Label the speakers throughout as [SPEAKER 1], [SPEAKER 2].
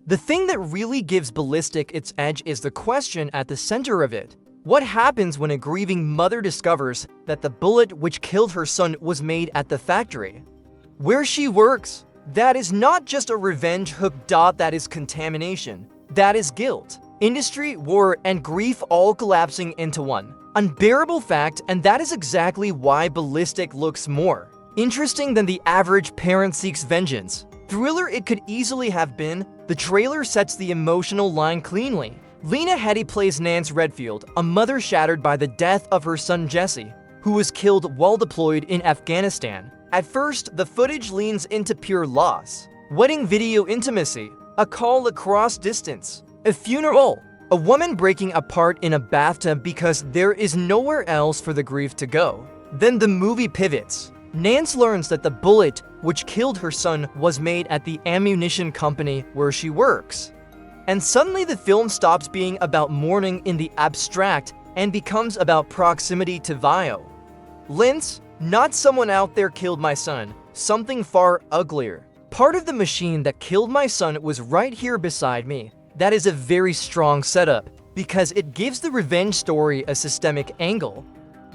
[SPEAKER 1] The thing that really gives Ballistic its edge is the question at the center of it. What happens when a grieving mother discovers that the bullet which killed her son was made at the factory where she works? That is not just a revenge hook. That is contamination. That is guilt, industry, war, and grief all collapsing into one unbearable fact, and that is exactly why Ballistic looks more interesting than the average parent seeks vengeance thriller it could easily have been. The trailer sets the emotional line cleanly. Lena Headey plays Nance Redfield, a mother shattered by the death of her son Jesse, who was killed while deployed in Afghanistan. At first, the footage leans into pure loss. Wedding video intimacy, a call across distance, a funeral, a woman breaking apart in a bathtub because there is nowhere else for the grief to go. Then the movie pivots. Nance learns that the bullet which killed her son was made at the ammunition company where she works. And suddenly the film stops being about mourning in the abstract and becomes about proximity to violence. Not someone out there killed my son, something far uglier. Part of the machine that killed my son was right here beside me. That is a very strong setup because it gives the revenge story a systemic angle.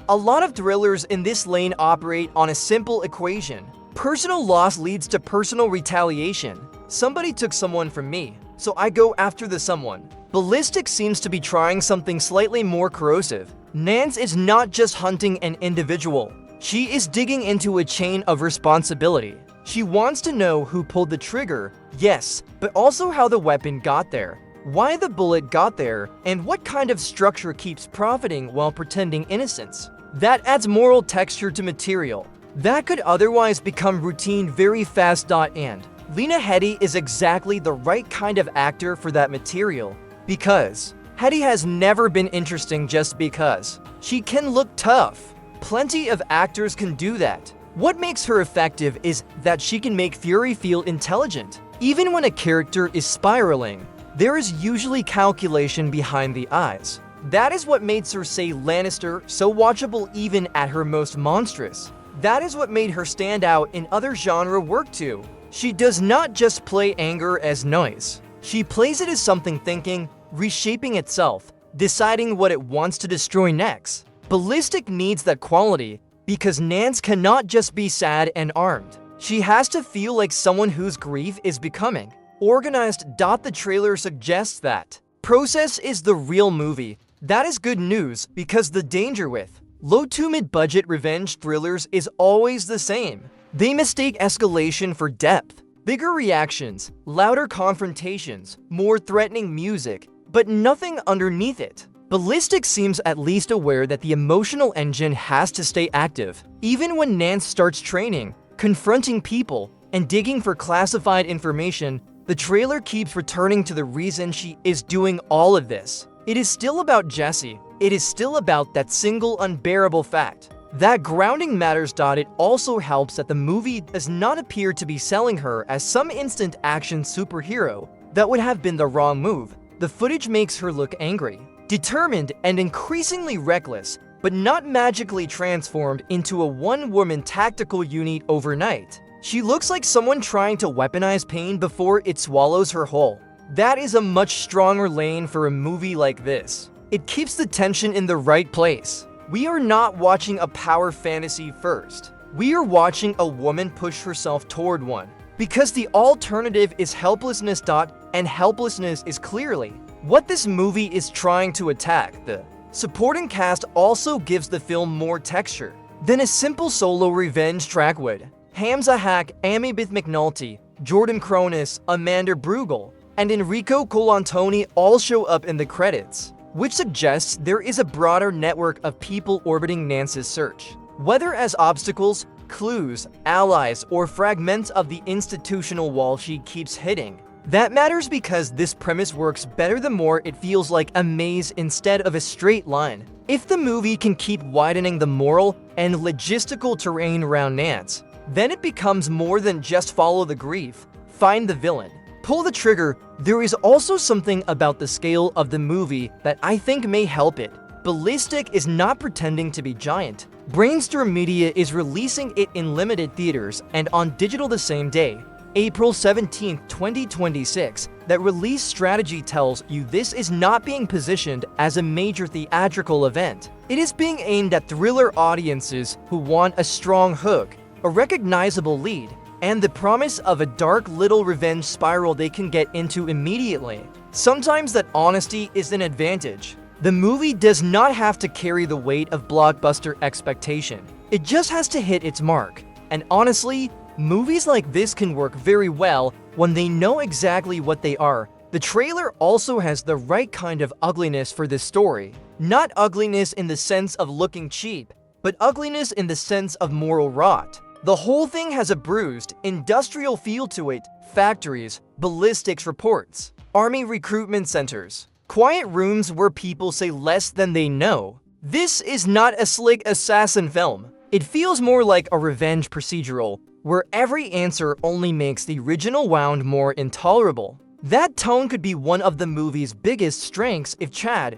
[SPEAKER 1] A lot of thrillers in this lane operate on a simple equation. Personal loss leads to personal retaliation. Somebody took someone from me, so I go after the someone. Ballistic seems to be trying something slightly more corrosive. Nance is not just hunting an individual. She is digging into a chain of responsibility. She wants to know who pulled the trigger, yes, but also how the weapon got there, why the bullet got there, and what kind of structure keeps profiting while pretending innocence. That adds moral texture to material that could otherwise become routine very fast. And Lena Headey is exactly the right kind of actor for that material, because Headey has never been interesting just because she can look tough. Plenty of actors can do that. What makes her effective is that she can make Fury feel intelligent. Even when a character is spiraling, there is usually calculation behind the eyes. That is what made Cersei Lannister so watchable even at her most monstrous. That is what made her stand out in other genre work too. She does not just play anger as noise. She plays it as something thinking, reshaping itself, deciding what it wants to destroy next. Ballistic needs that quality because Nance cannot just be sad and armed. She has to feel like someone whose grief is becoming organized. The trailer suggests that process is the real movie. That is good news because the danger with low to mid-budget revenge thrillers is always the same. They mistake escalation for depth, bigger reactions, louder confrontations, more threatening music, but nothing underneath it. Ballistic seems at least aware that the emotional engine has to stay active. Even when Nance starts training, confronting people, and digging for classified information, the trailer keeps returning to the reason she is doing all of this. It is still about Jesse. It is still about that single unbearable fact. That grounding matters. It also helps that the movie does not appear to be selling her as some instant action superhero. That would have been the wrong move. The footage makes her look angry, determined, and increasingly reckless, but not magically transformed into a one-woman tactical unit overnight. She looks like someone trying to weaponize pain before it swallows her whole. That is a much stronger lane for a movie like this. It keeps the tension in the right place. We are not watching a power fantasy first. We are watching a woman push herself toward one. Because the alternative is helplessness. And helplessness is clearly what this movie is trying to attack. The supporting cast also gives the film more texture than a simple solo revenge track would. Hamza Hack, Amy Bith McNulty, Jordan Cronus, Amanda Brugel, and Enrico Colantoni all show up in the credits, which suggests there is a broader network of people orbiting Nance's search. Whether as obstacles, clues, allies, or fragments of the institutional wall she keeps hitting. That matters because this premise works better the more it feels like a maze instead of a straight line. If the movie can keep widening the moral and logistical terrain around Nance, then it becomes more than just follow the grief, find the villain, pull the trigger. There is also something about the scale of the movie that I think may help it. Ballistic is not pretending to be giant. Brainstorm Media is releasing it in limited theaters and on digital the same day. April 17, 2026, that release strategy tells you this is not being positioned as a major theatrical event. It is being aimed at thriller audiences who want a strong hook, a recognizable lead, and the promise of a dark little revenge spiral they can get into immediately. Sometimes that honesty is an advantage. The movie does not have to carry the weight of blockbuster expectation. It just has to hit its mark. And honestly, movies like this can work very well when they know exactly what they are. The trailer also has the right kind of ugliness for this story. Not ugliness in the sense of looking cheap, but ugliness in the sense of moral rot. The whole thing has a bruised, industrial feel to it. Factories, ballistics reports, army recruitment centers, quiet rooms where people say less than they know. This is not a slick assassin film. It feels more like a revenge procedural, where every answer only makes the original wound more intolerable. That tone could be one of the movie's biggest strengths if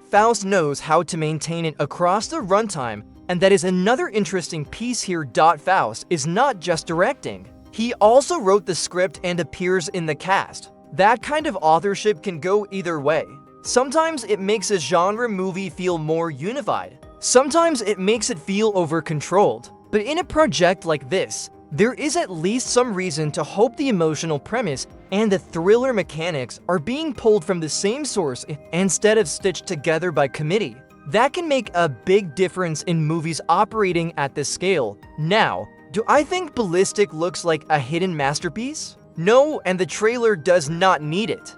[SPEAKER 1] Faust knows how to maintain it across the runtime, and that is another interesting piece here. Faust is not just directing. He also wrote the script and appears in the cast. That kind of authorship can go either way. Sometimes it makes a genre movie feel more unified. Sometimes it makes it feel over-controlled. But in a project like this, there is at least some reason to hope the emotional premise and the thriller mechanics are being pulled from the same source instead of stitched together by committee. That can make a big difference in movies operating at this scale. Now, do I think Ballistic looks like a hidden masterpiece? No, and the trailer does not need it.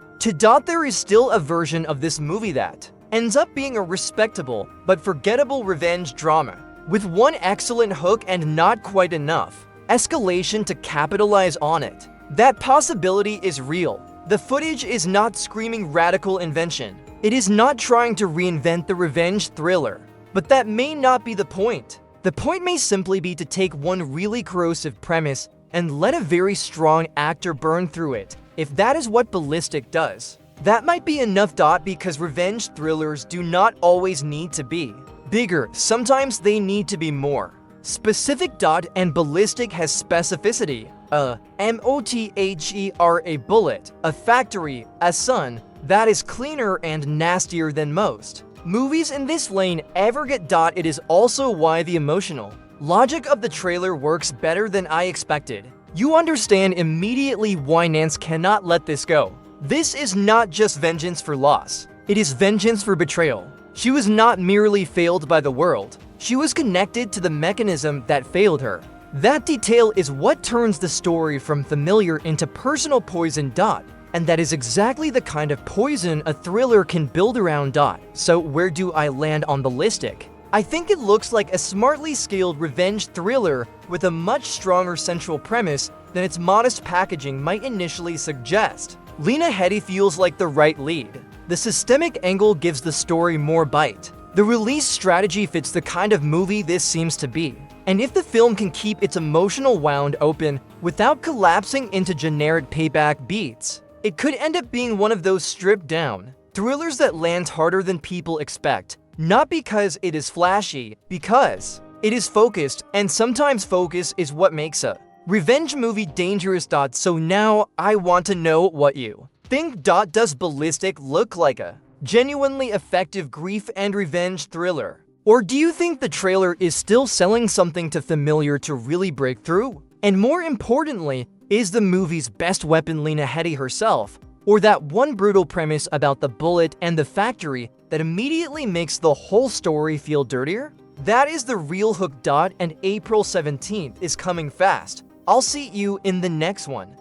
[SPEAKER 1] There is still a version of this movie that ends up being a respectable but forgettable revenge drama, with one excellent hook and not quite enough escalation to capitalize on it. That possibility is real. The footage is not screaming radical invention. It is not trying to reinvent the revenge thriller. But that may not be the point. The point may simply be to take one really corrosive premise and let a very strong actor burn through it. If that is what Ballistic does, that might be enough. Because revenge thrillers do not always need to be bigger, sometimes they need to be more specific. And Ballistic has specificity. A bullet, a factory, a sun, that is cleaner and nastier than most movies in this lane ever get. It is also why the emotional logic of the trailer works better than I expected. You understand immediately why Nance cannot let this go. This is not just vengeance for loss. It is vengeance for betrayal. She was not merely failed by the world. She was connected to the mechanism that failed her. That detail is what turns the story from familiar into personal poison. And that is exactly the kind of poison a thriller can build around. So where do I land on Ballistic? I think it looks like a smartly scaled revenge thriller with a much stronger central premise than its modest packaging might initially suggest. Lena Headey feels like the right lead. The systemic angle gives the story more bite. The release strategy fits the kind of movie this seems to be. And if the film can keep its emotional wound open without collapsing into generic payback beats, it could end up being one of those stripped-down thrillers that lands harder than people expect. Not because it is flashy, because it is focused, and sometimes focus is what makes a revenge movie dangerous. So now I want to know what you think. Does Ballistic look like a genuinely effective grief and revenge thriller? Or do you think the trailer is still selling something too familiar to really break through? And more importantly, is the movie's best weapon Lena Headey herself, or that one brutal premise about the bullet and the factory that immediately makes the whole story feel dirtier? That is the real hook. And April 17th is coming fast. I'll see you in the next one.